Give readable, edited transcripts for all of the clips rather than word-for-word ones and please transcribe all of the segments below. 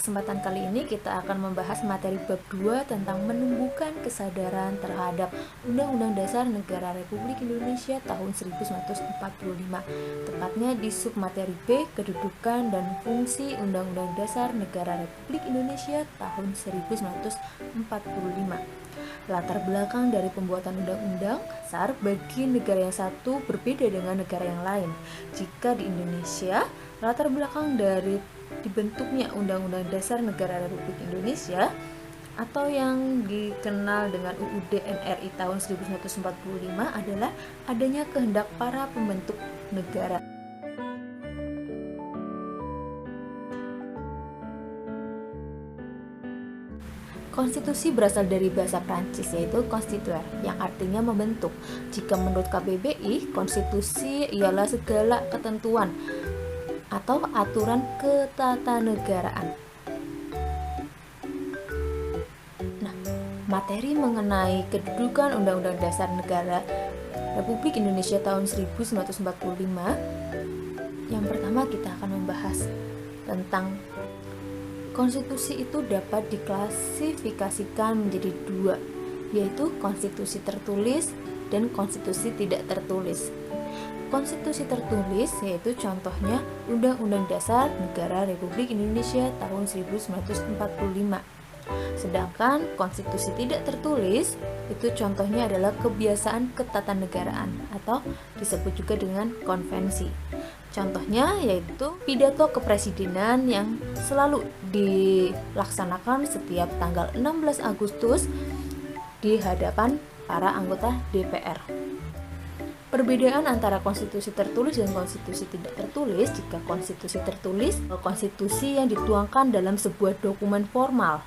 kesempatan kali ini kita akan membahas materi bab 2 tentang menumbuhkan kesadaran terhadap Undang-Undang Dasar Negara Republik Indonesia tahun 1945, tepatnya di submateri B, kedudukan dan fungsi Undang-Undang Dasar Negara Republik Indonesia tahun 1945. Latar belakang dari pembuatan undang-undang dasar bagi negara yang satu berbeda dengan negara yang lain. Jika di Indonesia, latar belakang dari dibentuknya Undang-Undang Dasar Negara Republik Indonesia atau yang dikenal dengan UUD NRI tahun 1945 adalah adanya kehendak para pembentuk negara. Konstitusi berasal dari bahasa Prancis, yaitu constituer, yang artinya membentuk. Jika menurut KBBI, konstitusi ialah segala ketentuan atau aturan ketatanegaraan. Nah, materi mengenai kedudukan Undang-Undang Dasar Negara Republik Indonesia tahun 1945, yang pertama kita akan membahas tentang konstitusi itu dapat diklasifikasikan menjadi dua, yaitu konstitusi tertulis dan konstitusi tidak tertulis. Konstitusi tertulis yaitu contohnya Undang-Undang Dasar Negara Republik Indonesia tahun 1945. Sedangkan konstitusi tidak tertulis itu contohnya adalah kebiasaan ketatanegaraan atau disebut juga dengan konvensi. Contohnya yaitu pidato kepresidenan yang selalu dilaksanakan setiap tanggal 16 Agustus di hadapan para anggota DPR. Perbedaan antara konstitusi tertulis dan konstitusi tidak tertulis, jika konstitusi tertulis, konstitusi yang dituangkan dalam sebuah dokumen formal.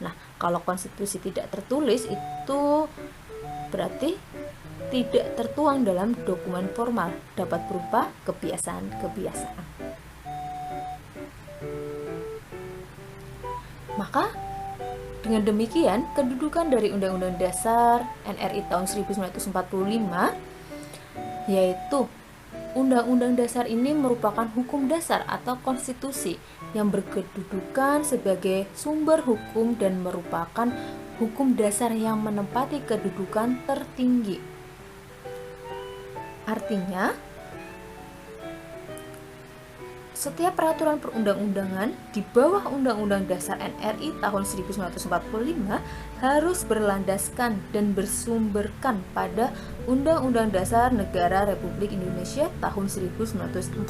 Nah, kalau konstitusi tidak tertulis itu berarti tidak tertuang dalam dokumen formal, dapat berupa kebiasaan-kebiasaan. Maka dengan demikian, kedudukan dari Undang-Undang Dasar NRI tahun 1945 yaitu Undang-Undang Dasar ini merupakan hukum dasar atau konstitusi yang berkedudukan sebagai sumber hukum dan merupakan hukum dasar yang menempati kedudukan tertinggi. Artinya, setiap peraturan perundang-undangan di bawah Undang-Undang Dasar NRI tahun 1945 harus berlandaskan dan bersumberkan pada Undang-Undang Dasar Negara Republik Indonesia tahun 1945.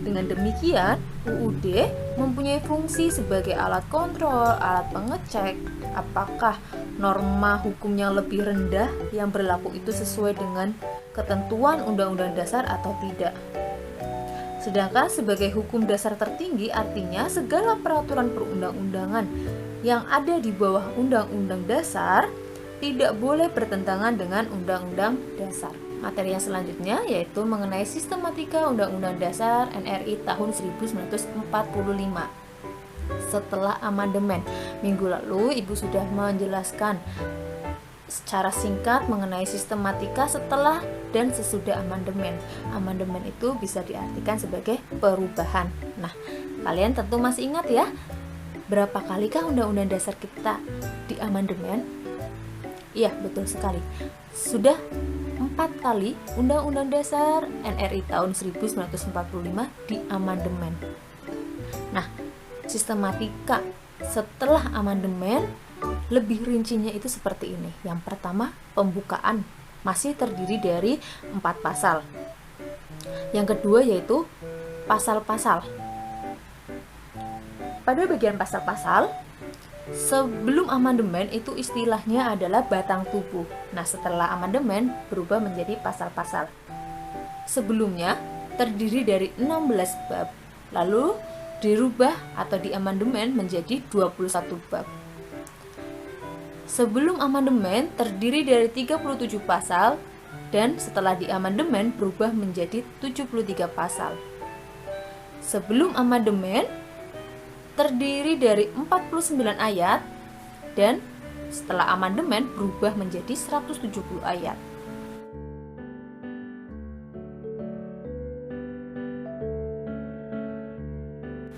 Dengan demikian, UUD mempunyai fungsi sebagai alat kontrol, alat pengecek apakah norma hukum yang lebih rendah yang berlaku itu sesuai dengan ketentuan Undang-Undang Dasar atau tidak. Sedangkan sebagai hukum dasar tertinggi artinya segala peraturan perundang-undangan yang ada di bawah Undang-Undang Dasar tidak boleh bertentangan dengan Undang-Undang Dasar. Materi yang selanjutnya yaitu mengenai sistematika Undang-Undang Dasar NRI tahun 1945. Setelah amandemen, minggu lalu Ibu sudah menjelaskan secara singkat mengenai sistematika setelah dan sesudah amandemen. Amandemen itu bisa diartikan sebagai perubahan. Nah, kalian tentu masih ingat ya, berapa kalikah Undang-Undang Dasar kita di amandemen? Iya, betul sekali. Sudah 4 kali Undang-Undang Dasar NRI tahun 1945 di amandemen. Nah, sistematika setelah amandemen lebih rincinya itu seperti ini. Yang pertama, pembukaan masih terdiri dari 4 pasal. Yang kedua yaitu pasal-pasal. Pada bagian pasal-pasal, sebelum amandemen itu istilahnya adalah batang tubuh. Nah, setelah amandemen berubah menjadi pasal-pasal. Sebelumnya terdiri dari 16 bab, lalu dirubah atau diamandemen menjadi 21 bab. Sebelum amandemen terdiri dari 37 pasal dan setelah diamandemen berubah menjadi 73 pasal. Sebelum amandemen terdiri dari 49 ayat dan setelah amandemen berubah menjadi 170 ayat.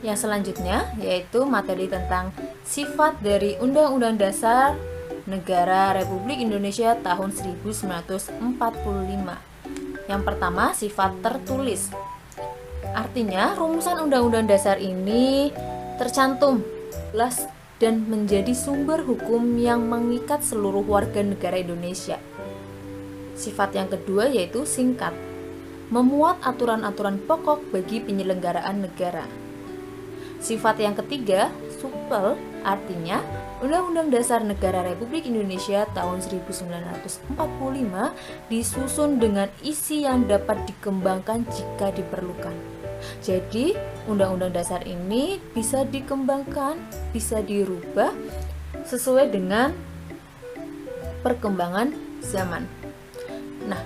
Yang selanjutnya yaitu materi tentang sifat dari Undang-Undang Dasar Negara Republik Indonesia tahun 1945. Yang pertama, sifat tertulis. Artinya, rumusan Undang-Undang Dasar ini tercantum jelas dan menjadi sumber hukum yang mengikat seluruh warga negara Indonesia. Sifat yang kedua yaitu singkat, memuat aturan-aturan pokok bagi penyelenggaraan negara. Sifat yang ketiga, supel, artinya Undang-Undang Dasar Negara Republik Indonesia tahun 1945 disusun dengan isi yang dapat dikembangkan jika diperlukan. Jadi, Undang-Undang Dasar ini bisa dikembangkan, bisa dirubah sesuai dengan perkembangan zaman. Nah,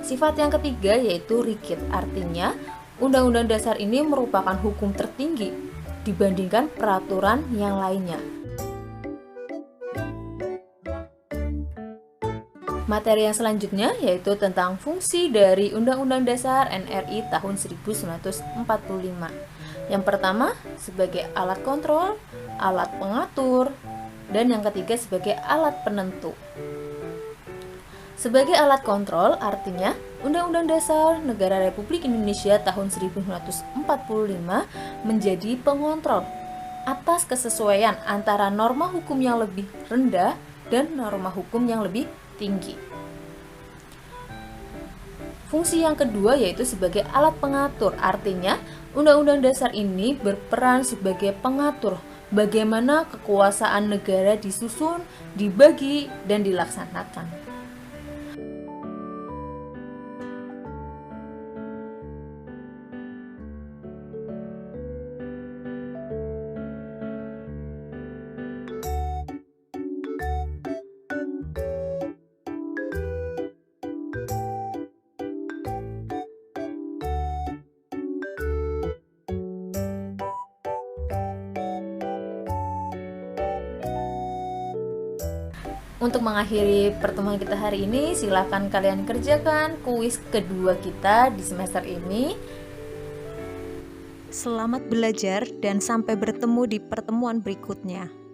sifat yang ketiga yaitu rigid, artinya Undang-Undang Dasar ini merupakan hukum tertinggi dibandingkan peraturan yang lainnya. Materi yang selanjutnya yaitu tentang fungsi dari Undang-Undang Dasar NRI tahun 1945. Yang pertama sebagai alat kontrol, alat pengatur, dan yang ketiga sebagai alat penentu. Sebagai alat kontrol artinya Undang-Undang Dasar Negara Republik Indonesia tahun 1945 menjadi pengontrol atas kesesuaian antara norma hukum yang lebih rendah dan norma hukum yang lebih tinggi. Fungsi yang kedua yaitu sebagai alat pengatur, artinya Undang-Undang Dasar ini berperan sebagai pengatur bagaimana kekuasaan negara disusun, dibagi, dan dilaksanakan. Untuk mengakhiri pertemuan kita hari ini, silakan kalian kerjakan kuis kedua kita di semester ini. Selamat belajar dan sampai bertemu di pertemuan berikutnya.